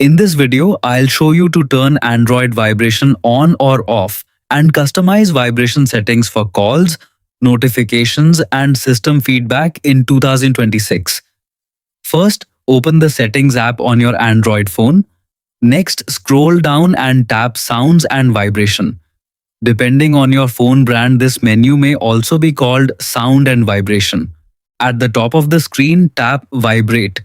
In this video, I'll show you to turn Android vibration on or off and customize vibration settings for calls, notifications, and system feedback in 2026. First, open the Settings app on your Android phone. Next, scroll down and tap Sounds and Vibration. Depending on your phone brand, this menu may also be called Sound and Vibration. At the top of the screen, tap Vibrate.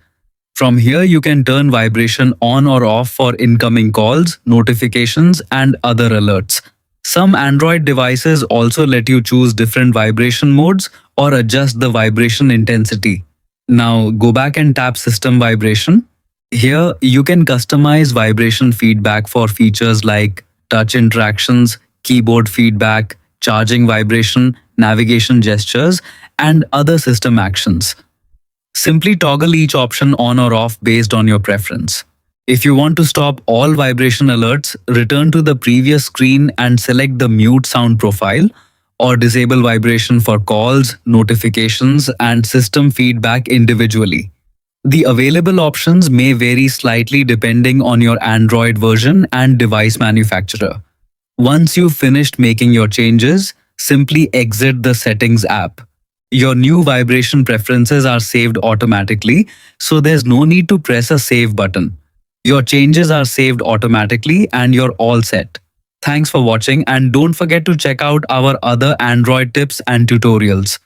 From here, you can turn vibration on or off for incoming calls, notifications, and other alerts. Some Android devices also let you choose different vibration modes or adjust the vibration intensity. Now, go back and tap System Vibration. Here, you can customize vibration feedback for features like touch interactions, keyboard feedback, charging vibration, navigation gestures, and other system actions. Simply toggle each option on or off based on your preference. If you want to stop all vibration alerts, return to the previous screen and select the mute sound profile or disable vibration for calls, notifications, and system feedback individually. The available options may vary slightly depending on your Android version and device manufacturer. Once you've finished making your changes, simply exit the Settings app. Your new vibration preferences are saved automatically, so there's no need to press a save button. Your changes are saved automatically and you're all set. Thanks for watching, and don't forget to check out our other Android tips and tutorials.